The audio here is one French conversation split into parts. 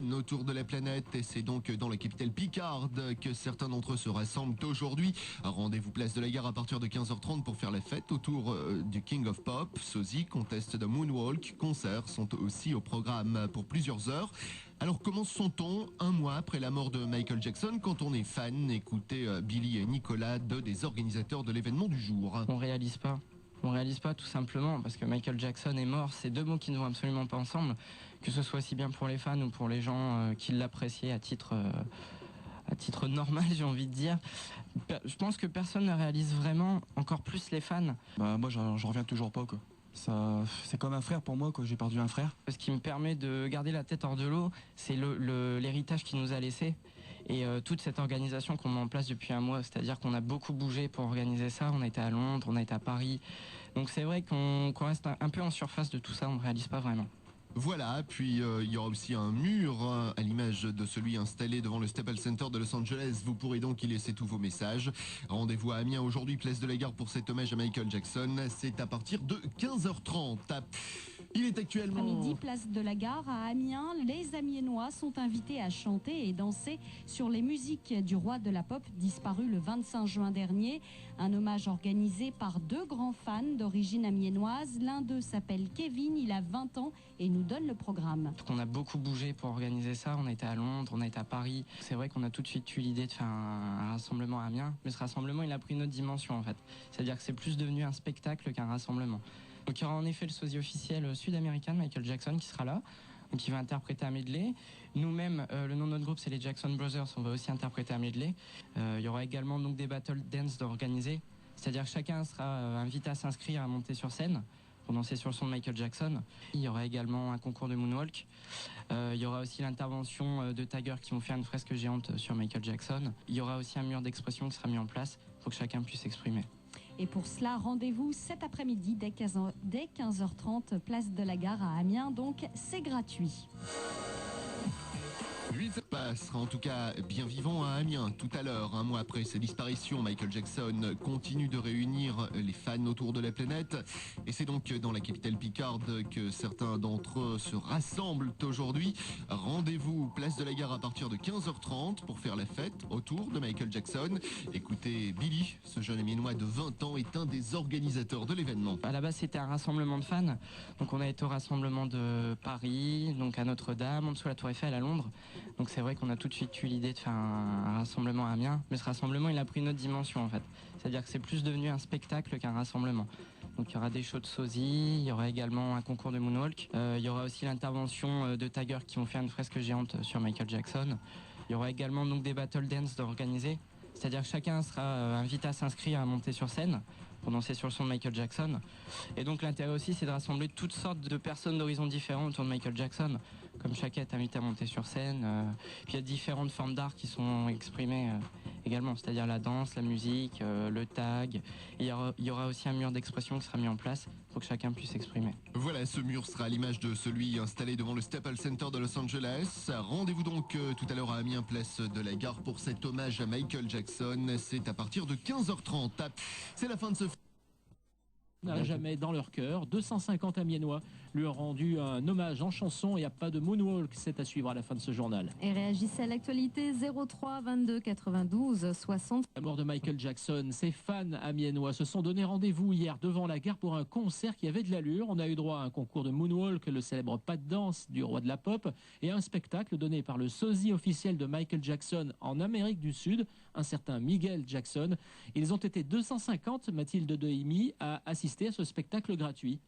fans autour de la planète et c'est donc dans la capitale picarde que certains d'entre eux se rassemblent aujourd'hui. Rendez-vous place de la Gare à partir de 15h30 pour faire la fête autour du King of Pop. Sosie, conteste de Moonwalk, concerts sont aussi au programme pour plusieurs heures. Alors comment se sent-on un mois après la mort de Michael Jackson quand on est fan? Écoutez Billy et Nicolas, deux des organisateurs de l'événement du jour. On réalise pas tout simplement parce que Michael Jackson est mort, c'est deux mots qui ne vont absolument pas ensemble, que ce soit aussi bien pour les fans ou pour les gens qui l'appréciaient à titre normal, j'ai envie de dire. Je pense que personne ne réalise vraiment, encore plus les fans. Moi j'en reviens toujours pas quoi. C'est comme un frère pour moi, quoi. J'ai perdu un frère. Ce qui me permet de garder la tête hors de l'eau, c'est l'héritage qu'il nous a laissé et toute cette organisation qu'on met en place depuis un mois. C'est-à-dire qu'on a beaucoup bougé pour organiser ça. On a été à Londres, on a été à Paris. Donc c'est vrai qu'on reste un peu en surface de tout ça, on ne réalise pas vraiment. Voilà, puis il y aura aussi un mur à l'image de celui installé devant le Staples Center de Los Angeles. Vous pourrez donc y laisser tous vos messages. Rendez-vous à Amiens aujourd'hui, place de la Gare pour cet hommage à Michael Jackson. C'est à partir de 15h30. Il est actuellement... À midi, place de la Gare à Amiens, les Amiénois sont invités à chanter et danser sur les musiques du roi de la pop disparu le 25 juin dernier. Un hommage organisé par deux grands fans d'origine amiénoise. L'un d'eux s'appelle Kevin, il a 20 ans et nous donne le programme. On a beaucoup bougé pour organiser ça. On a été à Londres, on a été à Paris. C'est vrai qu'on a tout de suite eu l'idée de faire un rassemblement à Amiens. Mais ce rassemblement, il a pris une autre dimension en fait. C'est-à-dire que c'est plus devenu un spectacle qu'un rassemblement. Donc il y aura en effet le sosie officiel sud-américain de Michael Jackson qui sera là, donc qui va interpréter un medley. Nous-mêmes, le nom de notre groupe c'est les Jackson Brothers, on va aussi interpréter un medley. Il y aura également donc des battle dance d'organiser, c'est-à-dire que chacun sera invité à s'inscrire à monter sur scène pour danser sur le son de Michael Jackson. Il y aura également un concours de moonwalk. Il y aura aussi l'intervention de taggers qui vont faire une fresque géante sur Michael Jackson. Il y aura aussi un mur d'expression qui sera mis en place pour que chacun puisse s'exprimer. Et pour cela, rendez-vous cet après-midi dès 15h30, place de la Gare à Amiens. Donc, c'est gratuit. 8 passera en tout cas bien vivant à Amiens tout à l'heure. Un mois après sa disparition, Michael Jackson continue de réunir les fans autour de la planète. Et c'est donc dans la capitale picarde que certains d'entre eux se rassemblent aujourd'hui. Rendez-vous place de la Gare à partir de 15h30 pour faire la fête autour de Michael Jackson. Écoutez, Billy, ce jeune Amiénois de 20 ans, est un des organisateurs de l'événement. À la base, c'était un rassemblement de fans. Donc on a été au rassemblement de Paris, donc à Notre-Dame, en dessous de la Tour Eiffel à Londres. Donc c'est vrai qu'on a tout de suite eu l'idée de faire un rassemblement à Amiens, mais ce rassemblement il a pris une autre dimension en fait. C'est-à-dire que c'est plus devenu un spectacle qu'un rassemblement. Donc il y aura des shows de sosie, il y aura également un concours de moonwalk, il y aura aussi l'intervention de taggers qui vont faire une fresque géante sur Michael Jackson. Il y aura également donc des battle dance d'organiser, c'est-à-dire que chacun sera invité à s'inscrire à monter sur scène pour danser sur le son de Michael Jackson. Et donc l'intérêt aussi c'est de rassembler toutes sortes de personnes d'horizons différents autour de Michael Jackson. Comme chacun est invité à monter sur scène. Puis il y a différentes formes d'art qui sont exprimées également, c'est-à-dire la danse, la musique, le tag. Et il y aura aussi un mur d'expression qui sera mis en place pour que chacun puisse s'exprimer. Voilà, ce mur sera à l'image de celui installé devant le Staples Center de Los Angeles. Rendez-vous donc tout à l'heure à Amiens, place de la Gare pour cet hommage à Michael Jackson. C'est à partir de 15h30. C'est la fin de ce... Jamais dans leur cœur. 250 Amiénois lui ont rendu un hommage en chanson. Il n'y a pas de moonwalk, c'est à suivre à la fin de ce journal. Et réagissez à l'actualité 03 22 92 60. La mort de Michael Jackson, ses fans amiénois se sont donné rendez-vous hier devant la gare pour un concert qui avait de l'allure. On a eu droit à un concours de moonwalk, le célèbre pas de danse du roi de la pop, et un spectacle donné par le sosie officiel de Michael Jackson en Amérique du Sud, un certain Miguel Jackson. Ils ont été 250, Mathilde Dehimi, à assister à ce spectacle gratuit.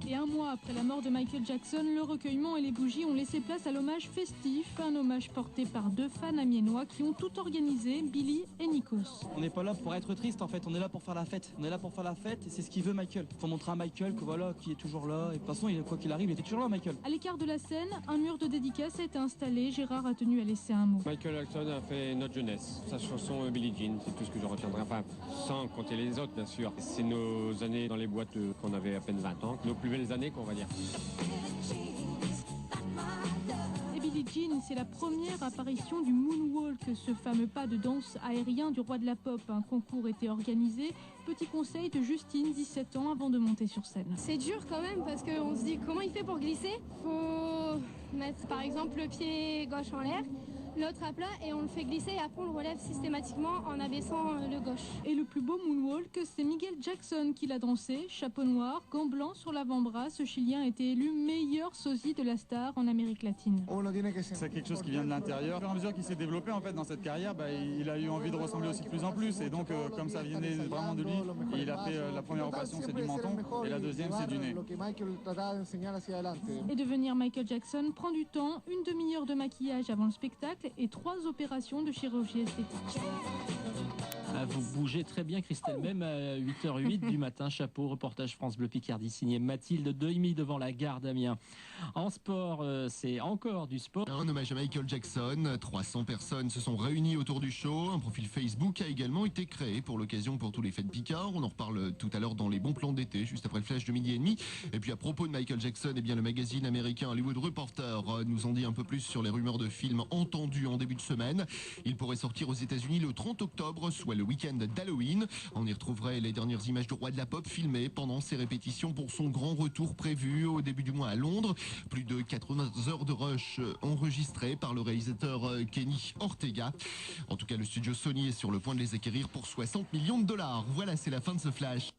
Et un mois après la mort de Michael Jackson, le recueillement et les bougies ont laissé place à l'hommage festif, un hommage porté par deux fans amiénois qui ont tout organisé, Billy et Nikos. On n'est pas là pour être triste en fait, on est là pour faire la fête. On est là pour faire la fête et c'est ce qu'il veut Michael. Faut montrer à Michael que voilà, qui est toujours là. Et de toute façon, quoi qu'il arrive, il était toujours là Michael. À l'écart de la scène, un mur de dédicace a été installé. Gérard a tenu à laisser un mot. Michael Jackson a fait notre jeunesse. Sa chanson Billie Jean, c'est tout ce que je retiendrai. Enfin, sans compter les autres bien sûr. C'est nos années dans les boîtes qu'on avait à peine 20 ans. Nos plus belles années qu'on va dire. Et Billie Jean, c'est la première apparition du moonwalk, ce fameux pas de danse aérien du roi de la pop. Un concours était organisé. Petit conseil de Justine, 17 ans, avant de monter sur scène. C'est dur quand même parce qu'on se dit comment il fait pour glisser. Faut mettre par exemple le pied gauche en l'air, l'autre à plat et on le fait glisser et après on le relève systématiquement en abaissant le gauche. Et le plus beau moonwalk, c'est Miguel Jackson qui l'a dansé. Chapeau noir, gants blancs sur l'avant-bras, ce Chilien a été élu meilleur sosie de la star en Amérique latine. C'est quelque chose qui vient de l'intérieur. Au fur et à mesure qu'il s'est développé en fait dans cette carrière, il a eu envie de ressembler aussi de plus en plus. Et donc comme ça venait vraiment de lui, il a fait la première opération c'est du menton et la deuxième c'est du nez. Et devenir Michael Jackson prend du temps, une demi-heure de maquillage avant le spectacle et 3 opérations de chirurgie esthétique. Ah, vous bougez très bien, Christelle, même à 8h08 du matin. Chapeau, reportage France Bleu Picardie, signé Mathilde Deumy devant la gare d'Amiens. En sport, c'est encore du sport. Un hommage à Michael Jackson. 300 personnes se sont réunies autour du show. Un profil Facebook a également été créé pour l'occasion pour tous les fêtes Picard. On en reparle tout à l'heure dans les bons plans d'été, juste après le flash de 12h30. Et puis à propos de Michael Jackson, eh bien, le magazine américain Hollywood Reporter nous en dit un peu plus sur les rumeurs de films entendus en début de semaine. Il pourrait sortir aux États-Unis le 30 octobre, soit le week-end d'Halloween. On y retrouverait les dernières images du roi de la pop filmées pendant ses répétitions pour son grand retour prévu au début du mois à Londres. Plus de 80 heures de rush enregistrées par le réalisateur Kenny Ortega. En tout cas, le studio Sony est sur le point de les acquérir pour 60 millions de dollars. Voilà, c'est la fin de ce flash.